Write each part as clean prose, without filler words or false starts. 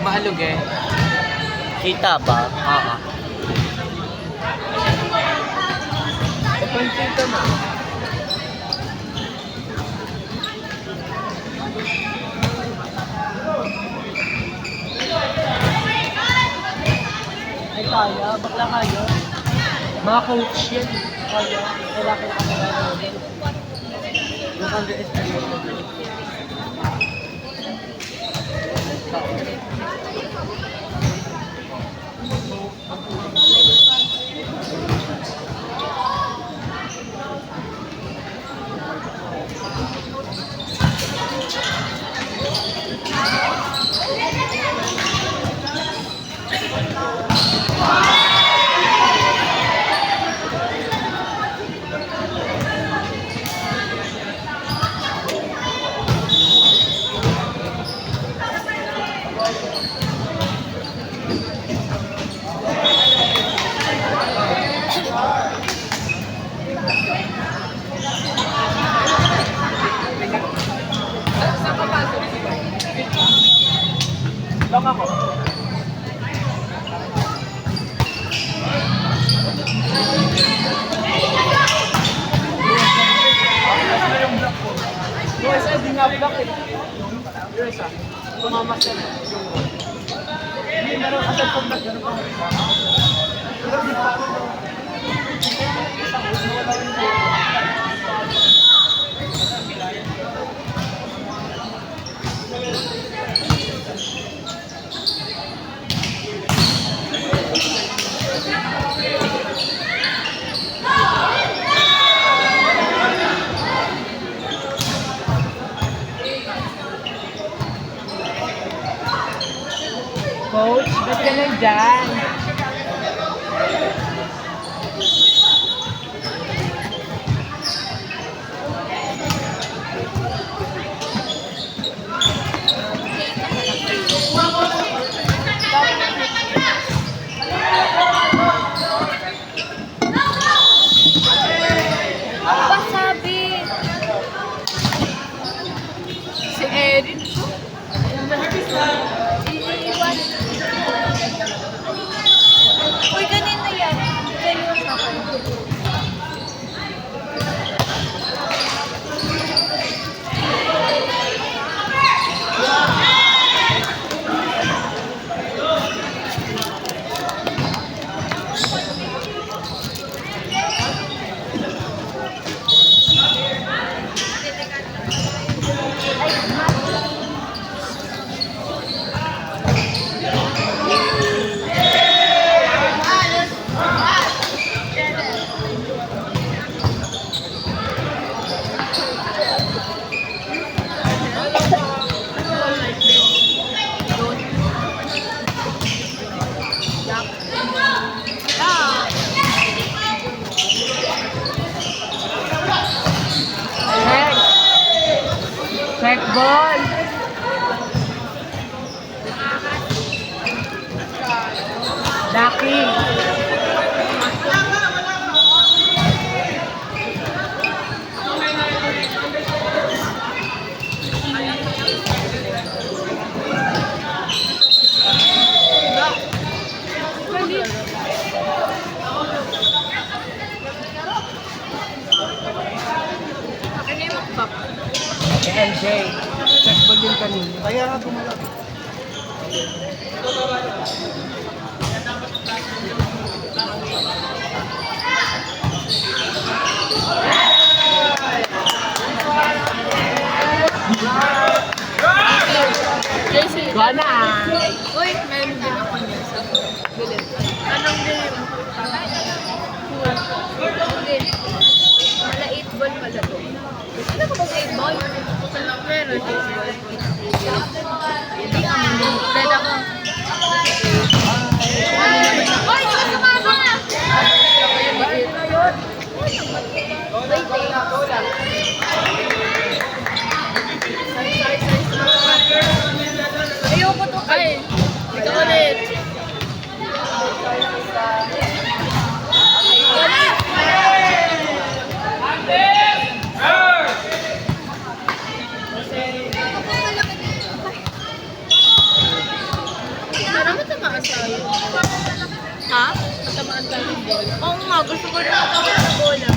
Maalog eh. Kita ba? Oo. Papansita na. Ay kaya, bakla kayo. Mga coach yan. Kaya, lalaki na kami namin. Yung underestimate mo. Lang ako. Yung black ko. Yung isa, di nga black eh. Yung isa, tumamas yan eh. Hindi, meron asal pang black, meron pang black. Pero di pa ako. Isang ulo, wala rin po. Coach, ba't ka nandyan? Ano ba sabi? Si Erin. Iiwan. Uy, kanina yan. Sa'yo ang sakay. Check ball! Lucky! LJ, check ball yun kanina. Kaya nga bumulak. JC. Gana! Uy, meron din ako niya sa bilit. Anong game? Okay. Mala 8 ball pala to. Ano ka bang 8 ball? Meron. Hindi ako. Dead ako. Uy, di ka sumama! Wait, ayoko to. Ay, ito ulit. sa'yo. Ha? Matamaan tayo ng bola. Oo nga, gusto ko rin matamaan ng bola.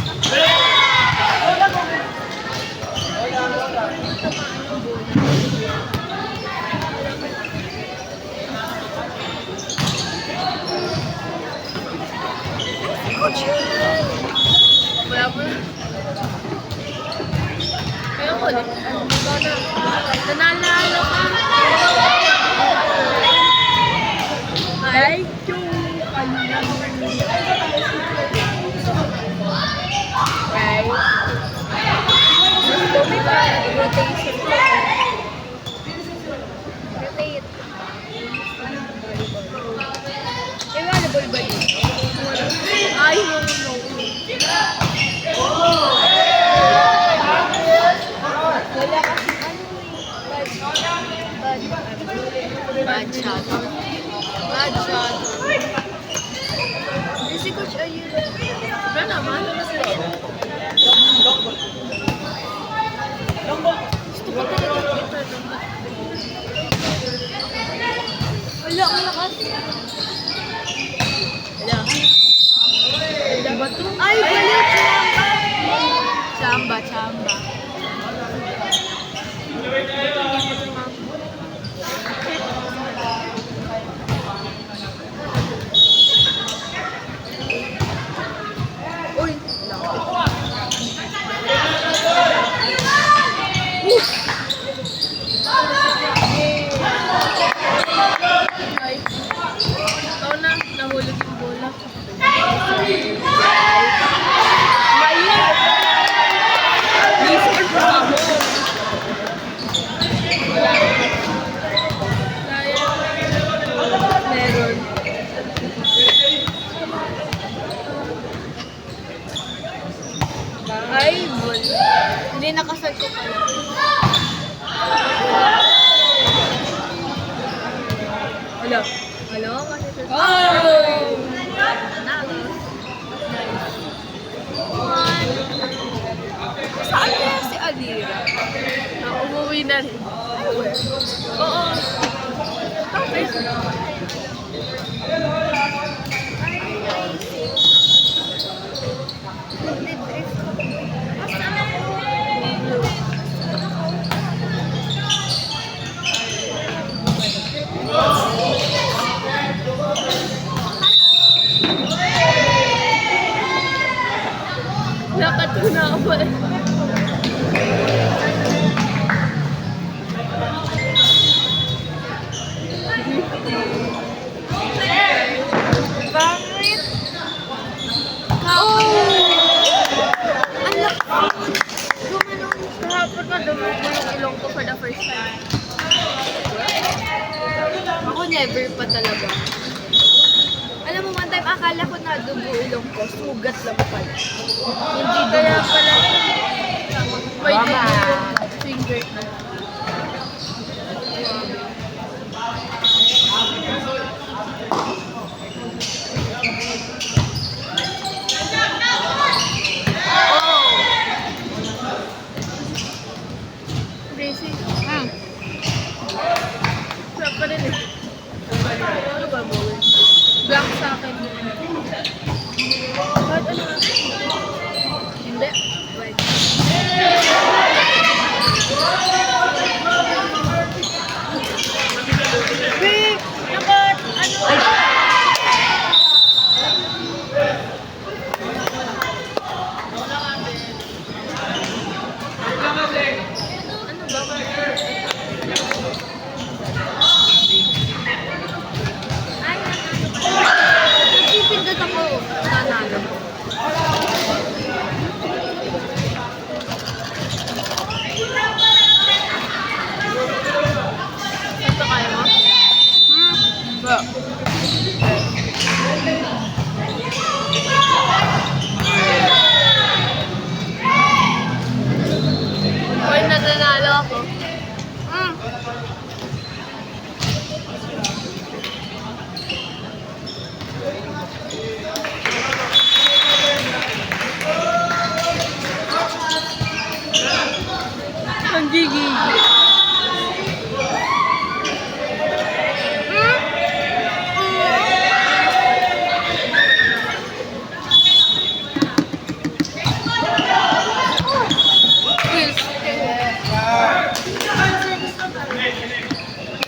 Wala mo na. Kaya ko ulit. Nananalo ka. Ay, yung okay. Gusto mo ba rotation? Rotate. Eh, volleyball ba yun? Ay, no. Wala kasi bad shot. Bad shot. Si Coach Ayun. Wala naman. Gusto ko talaga kita. Wala, ang lakas. Wala. Diba to? Ay, balik! Chamba. Chamba. Uy! Ay! Ikaw na, nahulog yung bola. Mali! Research pa mo. Wala. Meron. Ay, bol. Hindi nakasal ko pala. Hello. Hello? Oh! Nalo. Saan kaya si Alira? Umuwi na rin. Oo. Bakit? Lakad ko na ako. Bakit? Oh! Ang lakas! Gumanong kahapon na dumog mo yung ilong ko for the first time. Ako never pa talaga. Alam mo, one time akala ko na dugo ilong ko, sugat lang pala. Hindi kaya pala may dugo yung finger na. Crazy. Sarap pa rin eh. Ano ba mo? Black sa akin. Bakit ano nga? Hindi. Wait.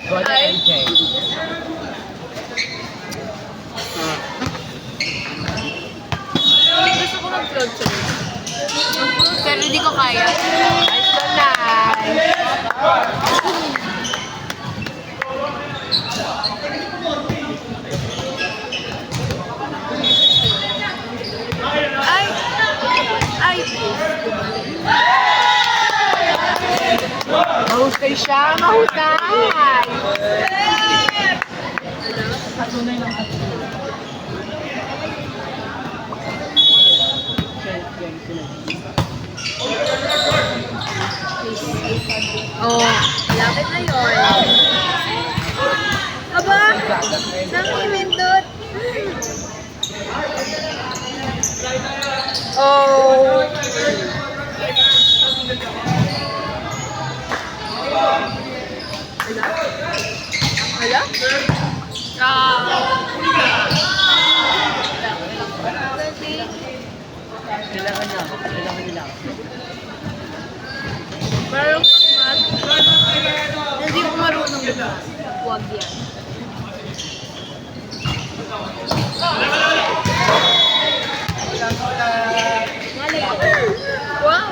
Golden Ay. MJ. Gusto ko mag-float siya. Pero hindi ko kaya. Nice one, nice. Ay! Ay! Mahusay siya, mahusay. Oh, lapit na yun. Aba! Nakimindot! Oh! Hala? Kailangan nila. Parang mas. Hindi ko marunong mag. Huwag yan. Wow!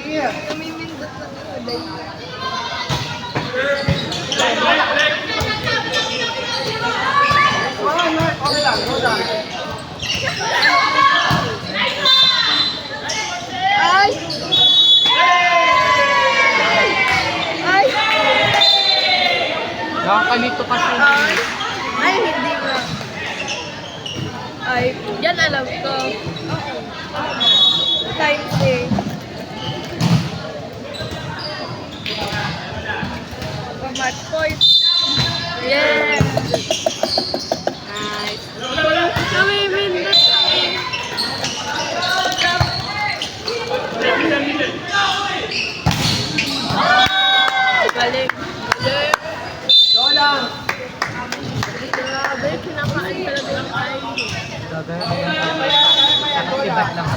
Namimindot na tuloy. Okay lang, go lang. Ay! Ay! Nakakalito kasi. Ay, hindi ba? Ay, yan alam ko. Times A. Match point. Yeah! Nice. Namimindot kami. Galing. Galing. Go lang. Grabe, kinakain talaga ng kain. Nakasibat lang.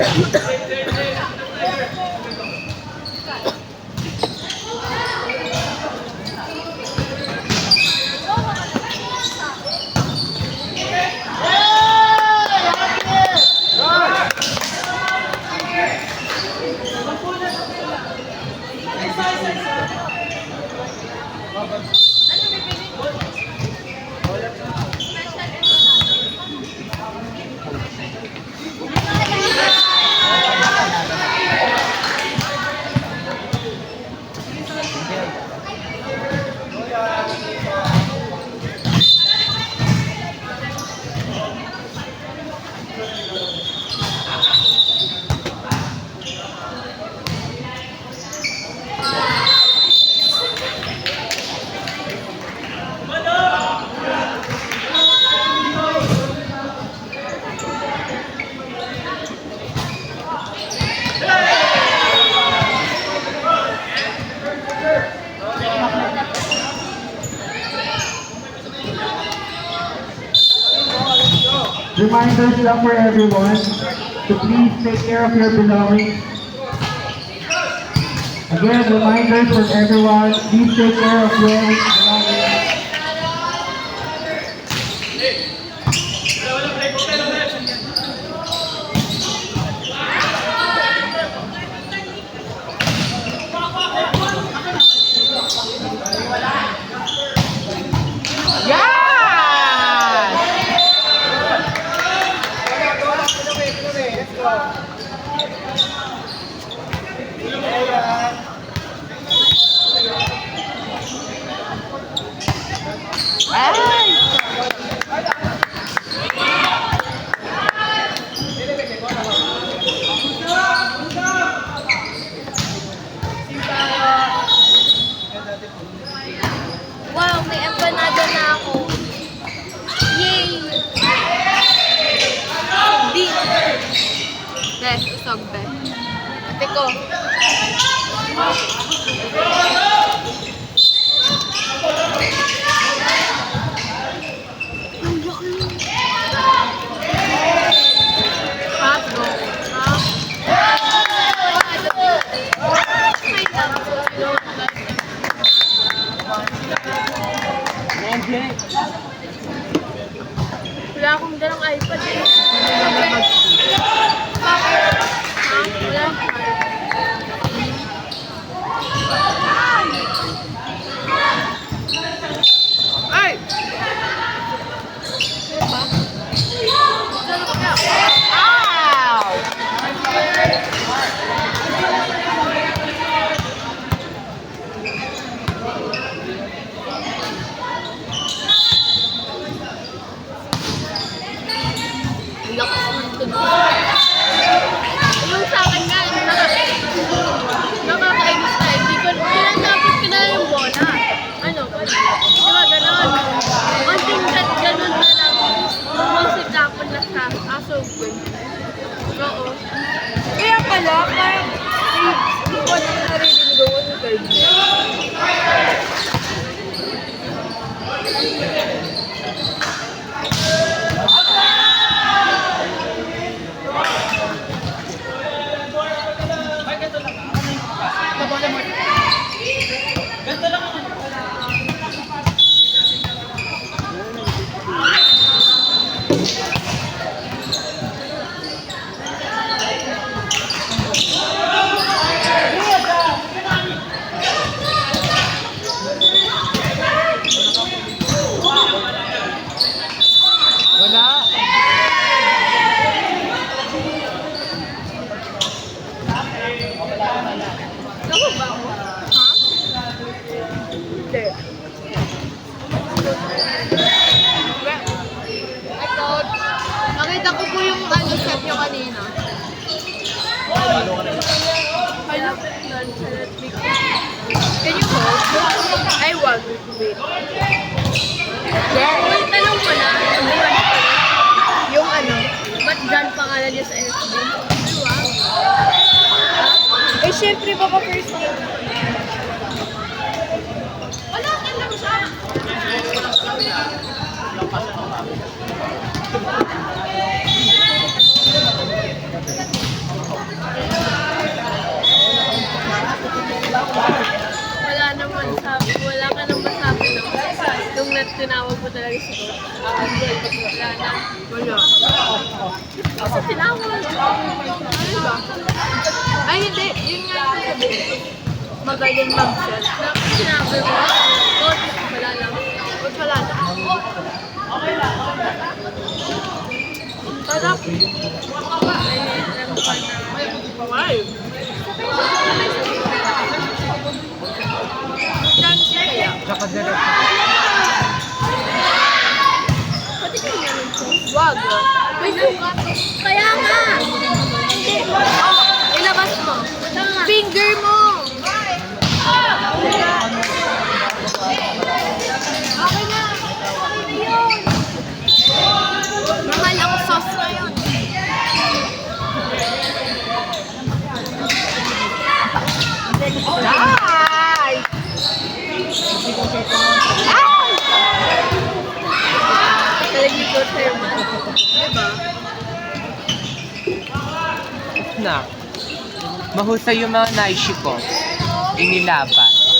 Reminders lang for everyone to please take care of your belongings. Again, reminders for everyone, please take care of your belongings. Wow, may empanada na ako. Yay! Beef. Bes, usog be. Ate ko. Ang laki. Hotdog. deserve niya. Wala. Ako ba ako? Ha? Hindi. Ito, nakita ko po yung ano set nyo kanina. Can you hold? Ay, wag. Wait. Wait, tanong mo na. Yung ano, ba't John pangalan niya sa FB? Wow. Eh, syempre, baka first name. Wala ka lang siya. Wala naman sabi, wala ka nang masabi na nung tinawag mo talaga si Coach. Wala na. Wala. Kasi tinawag. Ano ba? Ay, hindi. Yun nga yung sabi. Magaling mag-set. Sinabi mo, Coach, wala lang. Coach, wala lang. Parang, why? Tsaka direct. Pati kayo ganun po. Wag. May sukat. Kaya nga. Hindi. Oh, ilabas mo. Finger mo. Okay na. Okay na yun. Normal ang sauce na yun. Nice! Talagang good Herman. Diba? Na. Mahusay yung mga naishi ko. Inilaban.